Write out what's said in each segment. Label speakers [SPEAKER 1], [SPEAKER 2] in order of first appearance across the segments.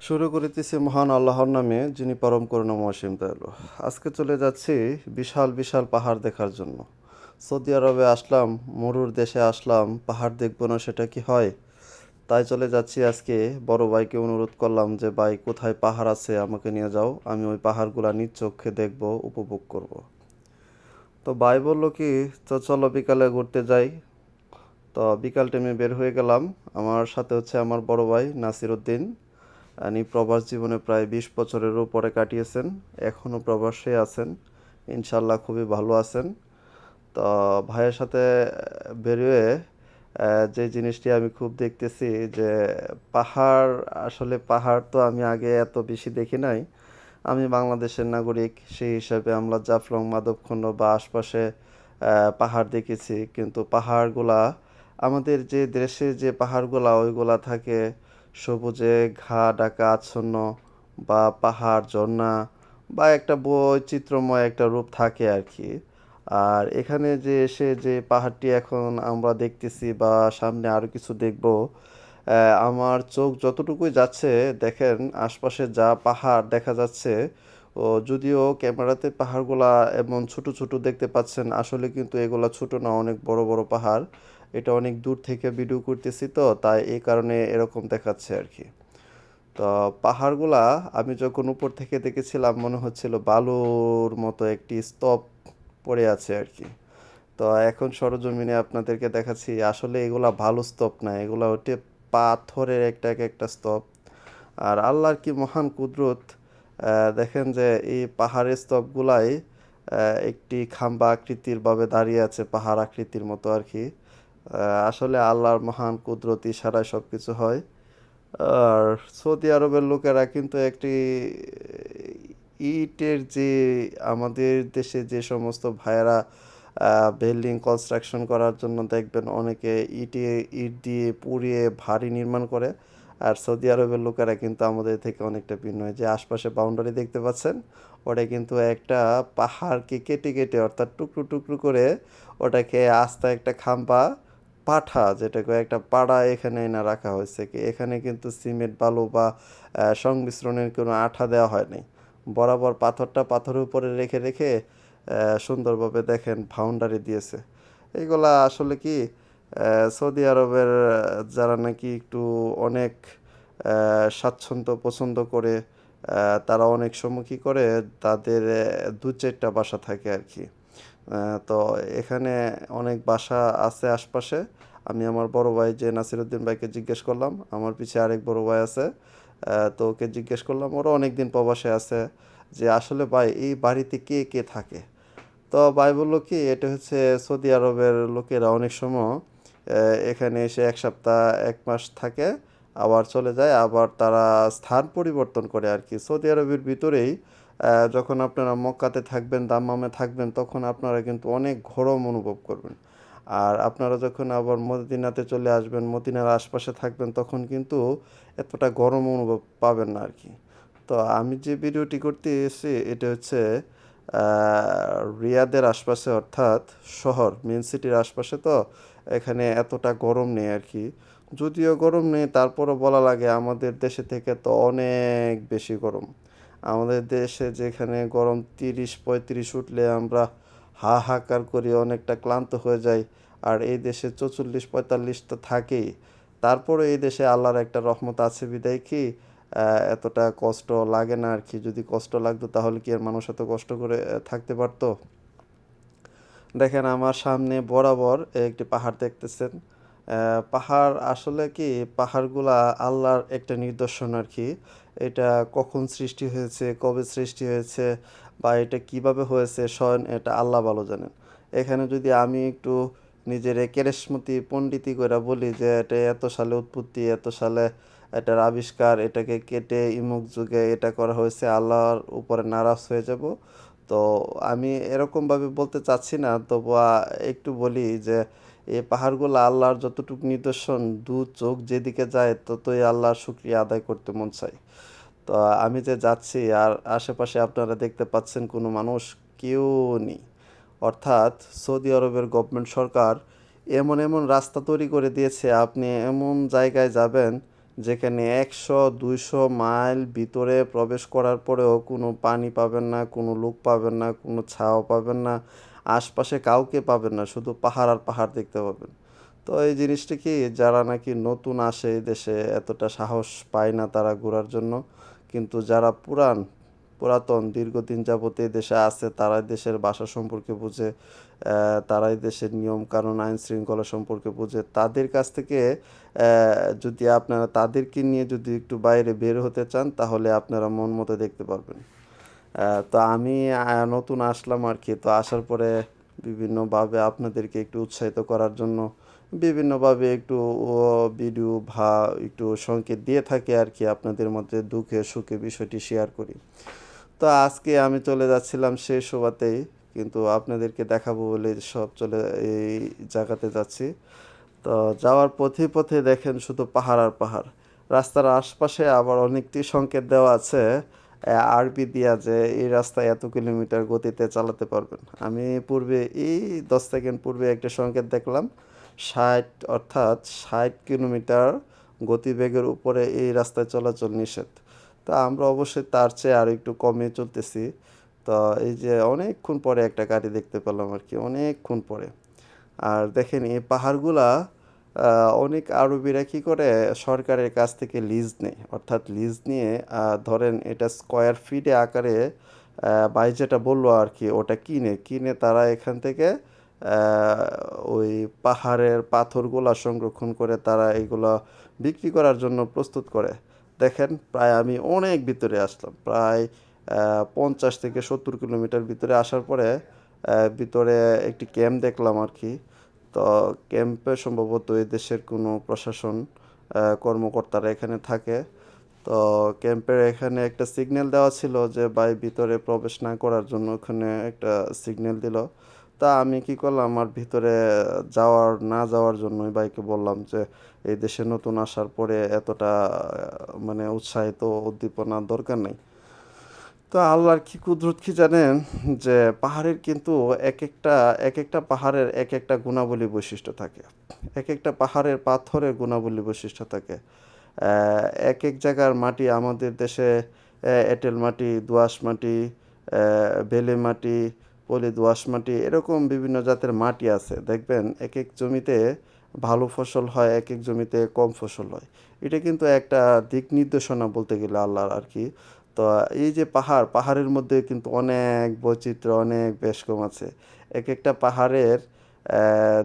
[SPEAKER 1] শুরু করিতেছি মহান আল্লাহর নামে, যিনি পরম করুণাময় অসীম দয়ালু। আজকে চলে যাচ্ছি বিশাল বিশাল পাহাড় দেখার জন্য। সৌদি আরবে আসলাম, মরুর দেশে আসলাম, পাহাড় দেখবো না সেটা কি হয়? তাই চলে যাচ্ছি আজকে। বড় ভাইকে অনুরোধ করলাম যে ভাই, কোথায় পাহাড় আছে আমাকে নিয়ে যাও, আমি ওই পাহাড়গুলো নিজ চোখে দেখবো, উপভোগ করব। তো ভাই বললো কি, তো চলো বিকালে ঘুরতে যাই। তো বিকাল টাইমে বের হয়ে গেলাম। আমার সাথে হচ্ছে আমার বড় ভাই নাসির উদ্দিন। উনি প্রবাস জীবনে প্রায় 20 বছরের উপরে কাটিয়েছেন, এখনও প্রবাসে আছেন। ইনশাল্লাহ খুবই ভালো আছেন। তো ভাইয়ের সাথে বেরিয়ে যে জিনিসটি আমি খুব দেখতেছি যে পাহাড়, আসলে পাহাড় তো আমি আগে এত বেশি দেখি নাই। আমি বাংলাদেশের নাগরিক, সেই হিসাবে আমরা জাফলং, মাধবখণ্ড বা আশপাশে পাহাড় দেখেছি, কিন্তু পাহাড়গুলা আমাদের যে দেশে যে পাহাড়গুলা ওইগুলা থাকে সবুজে ঘা ঢাকা আচ্ছন্ন, বা পাহাড় ঝর্ণা, বা একটা বৈচিত্র্যময় একটা রূপ থাকে আর কি। আর এখানে যে এসে যে পাহাড়টি এখন আমরা দেখতেছি বা সামনে আরও কিছু দেখব, আমার চোখ যতটুকুই যাচ্ছে, দেখেন আশপাশে যা পাহাড় দেখা যাচ্ছে, ও যদিও ক্যামেরাতে পাহাড়গুলা এমন ছোট ছোট দেখতে পাচ্ছেন, আসলে কিন্তু এগুলা ছোট না, অনেক বড় বড় পাহাড়। এটা অনেক দূর থেকে ভিডিও করতেছি, তো তাই এই কারণে এরকম দেখাচ্ছে আর কি। তো পাহাড়গুলা আমি যখন উপর থেকে দেখেছিলাম, মনে হচ্ছিল বালুর মতো একটি স্তূপ পড়ে আছে আর কি। তো এখন সরজমিনে আপনাদেরকে দেখাচ্ছি, আসলে এগুলা ভালো স্তূপ না, এগুলা হচ্ছে পাথরের একটা এক একটা স্তূপ। আর আল্লাহর কি মহান কুদরত! দেখেন যে এই পাহাড়ের স্তূপগুলাই একটি খাম্বা আকৃতির ভাবে দাঁড়িয়ে আছে, পাহাড় আকৃতির মতো আর কি। আসলে আল্লাহর মহান কুদরত ইশারায় সব কিছু হয়। আর সৌদি আরবের লোকেরা কিন্তু একটি ইটের যে, আমাদের দেশে যে সমস্ত ভাইয়েরা বিল্ডিং কনস্ট্রাকশন করার জন্য দেখবেন অনেকে ইট দিয়ে পুড়িয়ে ভারী নির্মাণ করে। আর সৌদি আরবের লোকেরা কিন্তু আমাদের থেকে অনেকটা ভিন্ন। যে আশপাশে বাউন্ডারি দেখতে পাচ্ছেন, ওটা কিন্তু একটা পাহাড়কে কেটে কেটে, অর্থাৎ টুকরো টুকরো করে ওটাকে আস্তে একটা খাম্বা, পাঠা যেটাকে একটা পাড়া এখানে এনে রাখা হয়েছে। কি এখানে কিন্তু সিমেন্ট বালু বা সংমিশ্রণের কোনো আঠা দেওয়া হয়নি। বরাবর পাথরটা পাথরের উপরে রেখে রেখে সুন্দরভাবে দেখেন বাউন্ডারি দিয়েছে। এইগুলা আসলে কি, সৌদি আরবের যারা নাকি একটু অনেক স্বাচ্ছন্দ্য পছন্দ করে, তারা অনেক সময় কী করে, তাদের দু চারটা বাসা থাকে আর কি। তো এখানে অনেক বাসা আছে আশপাশে। আমি আমার বড় ভাই যে নাসিরুদ্দিন ভাইকে জিজ্ঞেস করলাম, আমার পিছে আরেক বড় ভাই আছে, তো ওকে জিজ্ঞেস করলাম, ওরা অনেক দিন প্রবাসে আছে, যে আসলে ভাই এই বাড়িতে কে কে থাকে। তো ভাই বললো কি, এটা হচ্ছে সৌদি আরবের লোকেরা অনেক সময় এখানে এসে 1 সপ্তাহ 1 মাস থাকে, আবার চলে যায়, আবার তারা স্থান পরিবর্তন করে আর কি। সৌদি আরবের ভিতরেই যখন আপনারা মক্কাতে থাকবেন, দাম্মামে থাকবেন, তখন আপনারা কিন্তু অনেক গরম অনুভব করবেন। আর আপনারা যখন আবার মদিনাতে চলে আসবেন, মদিনার আশপাশে থাকবেন, তখন কিন্তু এতটা গরম অনুভব পাবেন না আর কি। তো আমি যে ভিডিওটি করতে এসেছি, এটা হচ্ছে রিয়াদের আশপাশে, অর্থাৎ শহর মেন সিটির আশপাশে। তো এখানে এতটা গরম নেই আর কি। যদিও গরম নেই, তারপরও বলা লাগে আমাদের দেশে থেকে তো অনেক বেশি গরম। আমাদের দেশে যেখানে গরম 30-35 উঠলে আমরা হাহাকার করি, অনেকটা ক্লান্ত হয়ে যাই। আর এই দেশে 44-45 তো থাকেই। তারপরে এই দেশে আল্লাহর একটা রহমত আছে বিদায় কি এতটা কষ্ট লাগে না আর কি। যদি কষ্ট লাগতো তাহলে কি আর মানুষ এত কষ্ট করে থাকতে পারতো? দেখেন আমার সামনে বরাবর একটি পাহাড় দেখতেছেন। পাহাড় আসলে কি, পাহাড়গুলা আল্লাহর একটা নিদর্শন আর কি। এটা কখন সৃষ্টি হয়েছে, কবে সৃষ্টি হয়েছে, বা এটা কিভাবে হয়েছে, স্বয়ং এটা আল্লাহ ভালো জানেন। এখানে যদি আমি একটু নিজের কেরেশমতি পণ্ডিতি করে বলি যে এটা এত সালে উৎপত্তি, এত সালে এটার আবিষ্কার, এটাকে কেটে ইমুক যুগে এটা করা হয়েছে, আল্লাহর উপরে নারাজ হয়ে যাব। তো আমি এরকমভাবে বলতে চাচ্ছি না, তবু একটু বলি যে এই পাহাড়গুলো আল্লাহর যতটুকু নিদর্শন, দু চোখ যেদিকে যায় ততই আল্লাহর শুকরিয়া আদায় করতে মন চায়। তো আমি যে যাচ্ছি, আর আশেপাশে আপনারা দেখতে পাচ্ছেন কোনো মানুষ কেউ নেই। অর্থাৎ সৌদি আরবের গভর্নমেন্ট সরকার এমন এমন রাস্তা তৈরি করে দিয়েছে, আপনি এমন জায়গায় যাবেন যেখানে 100-200 মাইল ভিতরে প্রবেশ করার পরেও কোনো পানি পাবেন না, কোনো লোক পাবেন না, কোনো ছায়া পাবেন না, আশপাশে কাউকে পাবেন না, শুধু পাহাড় আর পাহাড় দেখতে পাবেন। তো এই জিনিসটা কি, যারা নাকি নতুন আসে এই দেশে এতটা সাহস পায় না তারা ঘোরার জন্য, কিন্তু যারা পুরাতন দীর্ঘদিন যাবত এই দেশে আছে তারাই দেশের ভাষা সম্পর্কে বুঝে, তারাই দেশের নিয়ম কানুন আইন শৃঙ্খলা সম্পর্কে বুঝে। তাদের কাছ থেকে যদি আপনারা তাদেরকে নিয়ে যদি একটু বাইরে বের হতে চান তাহলে আপনারা মন মতো দেখতে পারবেন। তো আমি নতুন আসলাম আর কি, তো আসার পরে বিভিন্নভাবে আপনাদেরকে একটু উৎসাহিত করার জন্য বিভিন্নভাবে একটু ভিডিও বা একটু সংকেত দিয়ে থাকি আর কি, আপনাদের মধ্যে দুঃখে সুখে বিষয়টি শেয়ার করি। তো আজকে আমি চলে যাচ্ছিলাম সেই শোভাতেই, কিন্তু আপনাদেরকে দেখাবো বলে সব চলে এই জায়গাতে যাচ্ছি। তো যাওয়ার পথে পথে দেখেন শুধু পাহাড় আর পাহাড়। রাস্তার আশপাশে আবার অনেকটি সংকেত দেওয়া আছে আরবি দিয়া, যে এই রাস্তায় এত কিলোমিটার গতিতে চালাতে পারবেন। আমি পূর্বে এই 10 সেকেন্ড পূর্বে একটা সংকেত দেখলাম, 60 অর্থাৎ 60 কিলোমিটার গতিবেগের উপরে এই রাস্তায় চলাচল নিষেধ। তা আমরা অবশ্যই তার চেয়ে আরও একটু কমে চলতেছি। তো এই যে অনেকক্ষণ পরে একটা গাড়ি দেখতে পেলাম আর কি, অনেকক্ষণ পরে। আর দেখেন এই পাহাড়গুলা অনেক আরবিরা কী করে, সরকারের কাছ থেকে লিজ নেয়, অর্থাৎ লিজ নিয়ে ধরেন এটা স্কোয়ার ফিটে আকারে ভাই যেটা বললো আর কি, ওটা কিনে তারা এখান থেকে ওই পাহাড়ের পাথরগুলা সংরক্ষণ করে তারা এগুলো বিক্রি করার জন্য প্রস্তুত করে। দেখেন প্রায় আমি অনেক ভিতরে আসলাম, প্রায় 50 থেকে 70 কিলোমিটার ভিতরে আসার পরে ভিতরে একটি ক্যাম্প দেখলাম আর কি। তো ক্যাম্পে সম্ভবত এই দেশের কোনো প্রশাসন কর্মকর্তারা এখানে থাকে। তো ক্যাম্পের এখানে একটা সিগন্যাল দেওয়া ছিল যে ভাই ভিতরে প্রবেশ না করার জন্য, ওখানে একটা সিগন্যাল দিল। তা আমি কি করলাম, আমার ভিতরে না যাওয়ার জন্যই ভাইকে বললাম যে এই দেশে নতুন আসার পরে এতটা মানে উৎসাহিত উদ্দীপনার দরকার নেই। তো আল্লাহর কি কুদরত কি জানেন, যে পাহাড়ের কিন্তু এক একটা পাহাড়ের এক একটা গুণাবলী বৈশিষ্ট্য থাকে, এক একটা পাহাড়ের পাথরের গুণাবলী বৈশিষ্ট্য থাকে। এক এক জায়গার মাটি, আমাদের দেশে এঁটেল মাটি, দোআঁশ মাটি, বেলে মাটি, পলি দোআঁশ মাটি, এরকম বিভিন্ন জাতের মাটি আছে। দেখবেন এক এক জমিতে ভালো ফসল হয়, এক এক জমিতে কম ফসল হয়। এটা কিন্তু একটা দিক নির্দেশনা বলতে গেলে আল্লাহর আর কি। তো এই যে পাহাড়ের মধ্যে কিন্তু অনেক বৈচিত্র্য, অনেক বেশ কম আছে। এক একটা পাহাড়ের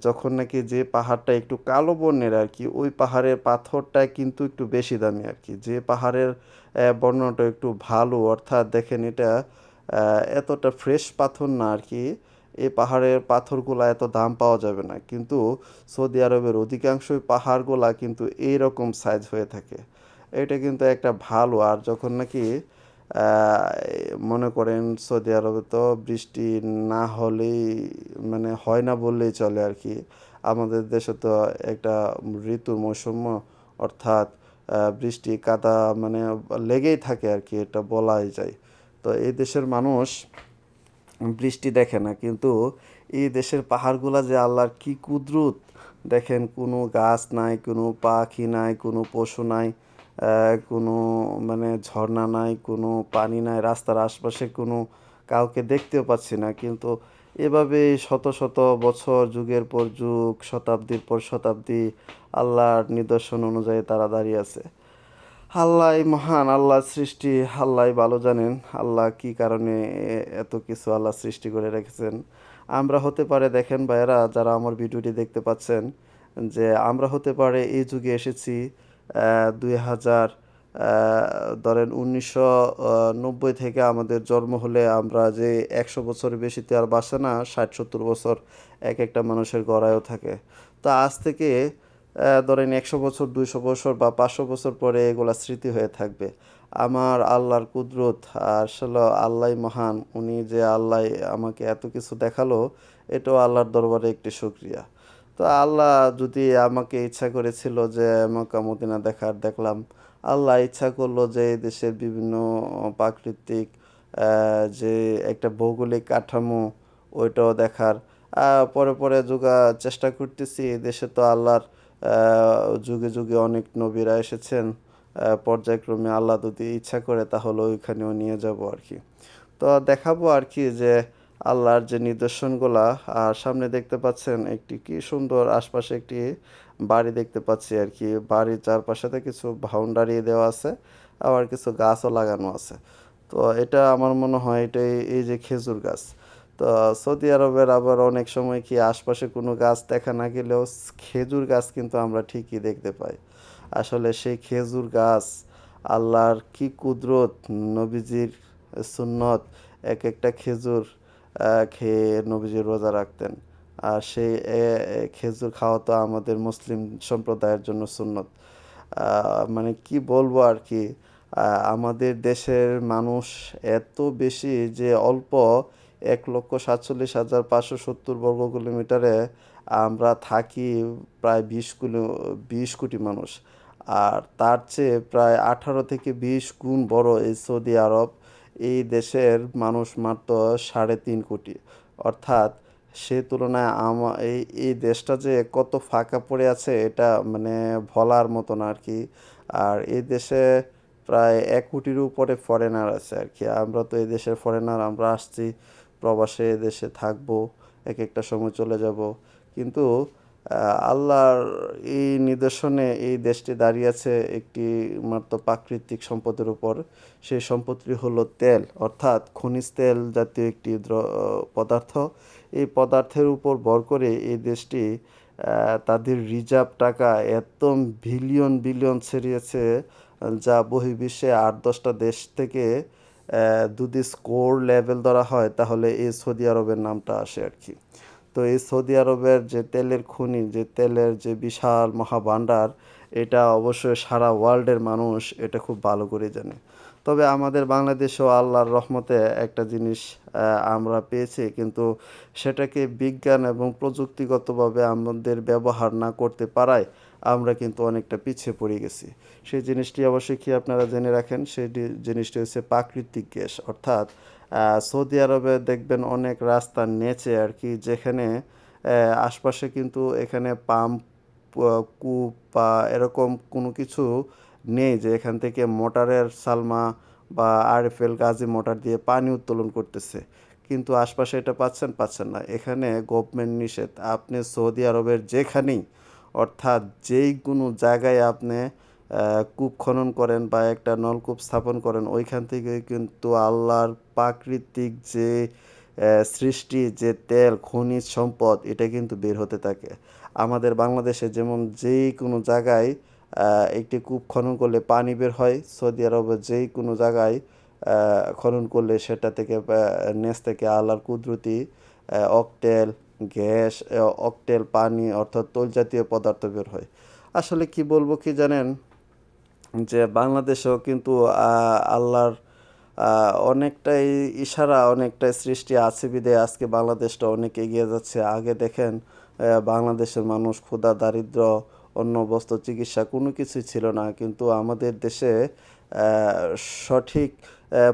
[SPEAKER 1] যখন নাকি যে পাহাড়টা একটু কালো বর্ণের আর কি, ওই পাহাড়ের পাথরটা কিন্তু একটু বেশি দামি আর কি। যে পাহাড়ের বর্ণটা একটু ভালো, অর্থাৎ দেখেন এটা এতটা ফ্রেশ পাথর না আর কি, এই পাহাড়ের পাথরগুলা এত দাম পাওয়া যাবে না। কিন্তু সৌদি আরবের অধিকাংশই পাহাড়গুলা কিন্তু এইরকম সাইজ হয়ে থাকে। এটা কিন্তু একটা ভালো। আর যখন নাকি আহ, মনে করেন সৌদি আরবে তো বৃষ্টি না হলেই মানে হয় না বললেই চলে আর কি। আমাদের দেশে তো একটা ঋতুর মৌসুম, অর্থাৎ বৃষ্টি কাদা মানে লেগেই থাকে আর কি, এটা বলাই যায়। তো এই দেশের মানুষ বৃষ্টি দেখে না, কিন্তু এই দেশের পাহাড়গুলা যে আল্লাহর কি কুদরত। দেখেন কোনো গাছ নাই, কোনো পাখি নাই, কোনো পশু নাই, কোনো মানে ঝর্ণা নাই, কোনো পানি নাই, রাস্তার আশপাশে কোনো কাউকে দেখতেও পাচ্ছি না, কিন্তু এভাবে শত শত বছর যুগের পর যুগ শতাব্দীর পর শতাব্দী আল্লাহর নিদর্শন অনুযায়ী তারা দাঁড়িয়ে আছে। আল্লাহই মহান, আল্লাহর সৃষ্টি আল্লাহই ভালো জানেন। আল্লাহ কি কারণে এত কিছু আল্লাহ সৃষ্টি করে রেখেছেন। আমরা হতে পারে, দেখেন ভাইয়েরা যারা আমার ভিডিওটি দেখতে পাচ্ছেন, যে আমরা হতে পারে এই যুগে এসেছি 2000 ধরেন 1990 থেকে আমাদের জন্ম হলে আমরা যে 100 বছরের বেশিতে আর বাঁচে না, 60-70 বছর এক একটা মানুষের গড়ায়ও থাকে। তো আজ থেকে ধরেন 100 বছর, 200 বছর বা 500 বছর পরে এগুলা স্মৃতি হয়ে থাকবে। আমার আল্লাহর কুদরত, আসলে আল্লাহই মহান। উনি যে আল্লাহ আমাকে এত কিছু দেখালো, এটাও আল্লাহর দরবারে একটি শুকরিয়া। তো আল্লাহ যদি আমাকে ইচ্ছা করেছিল যে মক্কা মদিনা দেখলাম, আল্লাহ ইচ্ছা করলো যে এই দেশের বিভিন্ন প্রাকৃতিক যে একটা ভৌগোলিক কাঠামো, ওইটাও দেখার। পরে পরে চেষ্টা করতেছি, এই দেশে তো আল্লাহর যুগে যুগে অনেক নবীরা এসেছেন, পর্যায়ক্রমে আল্লাহ যদি ইচ্ছা করে তাহলে ওইখানেও নিয়ে যাব আর কি। তো দেখাবো আর কি যে আল্লাহর যে নিদর্শনগুলা। আর সামনে দেখতে পাচ্ছেন একটি কি সুন্দর আশপাশে একটি বাড়ি দেখতে পাচ্ছি আর কি। বাড়ির চারপাশেতে কিছু বাউন্ডারি দেওয়া আছে, আবার কিছু গাছও লাগানো আছে। তো এটা আমার মনে হয় এটা এই যে খেজুর গাছ। তো সৌদি আরবের আবার অনেক সময় কি আশপাশে কোনো গাছ দেখা না গেলেও খেজুর গাছ কিন্তু আমরা ঠিকই দেখতে পাই। আসলে সেই খেজুর গাছ আল্লাহর কি কুদরত, নবীজির সুন্নত। এক একটা খেজুর খেয়ে নবীজি রোজা রাখতেন। আর সেই খেজুর খাওয়া তো আমাদের মুসলিম সম্প্রদায়ের জন্য সুন্নত। মানে কি বলবো আর কি, আমাদের দেশের মানুষ এত বেশি যে অল্প ১,৪৭,৫৭০ বর্গ কিলোমিটারে আমরা থাকি প্রায় ২০ কোটি মানুষ। আর তার চেয়ে প্রায় ১৮ থেকে ২০ গুণ বড় এই সৌদি আরব। এই দেশের মানুষ মাত্র ৩.৫ কোটি। অর্থাৎ সে তুলনায় এই দেশটা যে কত ফাঁকা পড়ে আছে এটা মানে বলার মতো না আর কি। আর এই দেশে প্রায় ১ কোটির উপরে ফরেনার আছে আর কি। আমরা তো এই দেশের ফরেনার, আমরা আসছি প্রবাসে, এ দেশে থাকবো, এক একটা সময় চলে যাব। কিন্তু আল্লাহর এই নিদর্শনে এই দেশটি দাঁড়িয়ে আছে একটি মাত্র প্রাকৃতিক সম্পদের উপর। সেই সম্পদটি হলো তেল, অর্থাৎ খনিজ তেল জাতীয় একটি পদার্থ। এই পদার্থের উপর ভর করে এই দেশটি তাদের রিজার্ভ টাকা এত বিলিয়ন বিলিয়ন ছড়িয়েছে, যা বহির্বিশ্বে ৮-১০টা দেশ থেকে যদি স্কোর লেভেল ধরা হয় তাহলে এই সৌদি আরবের নামটা আসে আর কি। তো এই সৌদি আরবের যে তেলের খনি, যে তেলের যে বিশাল মহাভাণ্ডার, এটা অবশ্যই সারা ওয়ার্ল্ডের মানুষ এটা খুব ভালো করে জানে। তবে আমাদের বাংলাদেশেও আল্লাহর রহমতে একটা জিনিস আমরা পেয়েছি, কিন্তু সেটাকে বিজ্ঞান এবং প্রযুক্তিগতভাবে আমাদের ব্যবহার না করতে পারায় আমরা কিন্তু অনেকটা পিছিয়ে পড়ে গেছি। সেই জিনিসটি অবশ্যই কি আপনারা জেনে রাখেন, সেই জিনিসটি হচ্ছে প্রাকৃতিক গ্যাস। অর্থাৎ সৌদি আরবে দেখবেন অনেক রাস্তার নিচে আর কি, যেখানে আশপাশে কিন্তু এখানে পাম্প, কূপ বা এরকম কোনো কিছু নেই যে এখান থেকে মোটরের সালমা বা আরএফএল গাজী মোটর দিয়ে পানি উত্তোলন করতেছে। কিন্তু আশপাশে এটা পাচ্ছেন না। এখানে গভর্নমেন্ট নিষেধ। আপনি সৌদি আরবের যেখানেই, অর্থাৎ যেই কোনো জায়গায় আপনি কূপ খনন করেন বা একটা নলকূপ স্থাপন করেন, ওইখান থেকে কিন্তু আল্লাহর প্রাকৃতিক যে সৃষ্টি, যে তেল খনিজ সম্পদ, এটা কিন্তু বের হতে থাকে। আমাদের বাংলাদেশে যেমন যেই কোনো জায়গায় একটি কূপ খনন করলে পানি বের হয়, সৌদি আরবে যেই কোনো জায়গায় খনন করলে সেটা থেকে নিচ থেকে আল্লাহর কুদরতি অকটেল গ্যাস, অকটেল পানি, অর্থাৎ তৈল জাতীয় পদার্থ বের হয়। আসলে কি বলবো কি জানেন, যে বাংলাদেশেও কিন্তু আল্লাহর অনেকটাই ইশারা, অনেকটাই সৃষ্টি আছে বিধায় আজকে বাংলাদেশটা অনেক এগিয়ে যাচ্ছে। আগে দেখেন বাংলাদেশের মানুষ ক্ষুধা, দারিদ্র, অন্ন, বস্ত্র, চিকিৎসা কোনো কিছুই ছিল না, কিন্তু আমাদের দেশে সঠিক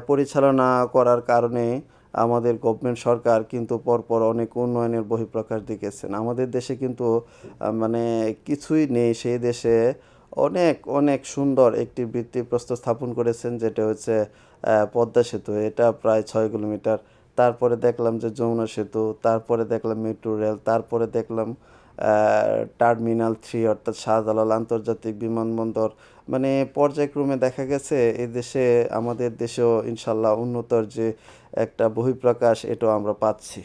[SPEAKER 1] পরিচালনা করার কারণে আমাদের গভর্নমেন্ট সরকার কিন্তু পরপর অনেক উন্নয়নের বহিঃপ্রকাশ দেখিয়েছেন। আমাদের দেশে কিন্তু মানে কিছুই নেই, সেই দেশে অনেক অনেক সুন্দর একটি ভিত্তিপ্রস্তর স্থাপন করেছেন, যেটা হচ্ছে পদ্মা সেতু। এটা প্রায় ৬ কিলোমিটার। তারপরে দেখলাম যে যমুনা সেতু, তারপরে দেখলাম মেট্রো রেল, তারপরে দেখলাম টার্মিনাল 3, অর্থাৎ শাহজালাল আন্তর্জাতিক বিমানবন্দর। মানে পর্যায়ক্রমে দেখা গেছে এই দেশে, আমাদের দেশেও ইনশাল্লাহ উন্নতর যে একটা বহিঃপ্রকাশ এটাও আমরা পাচ্ছি।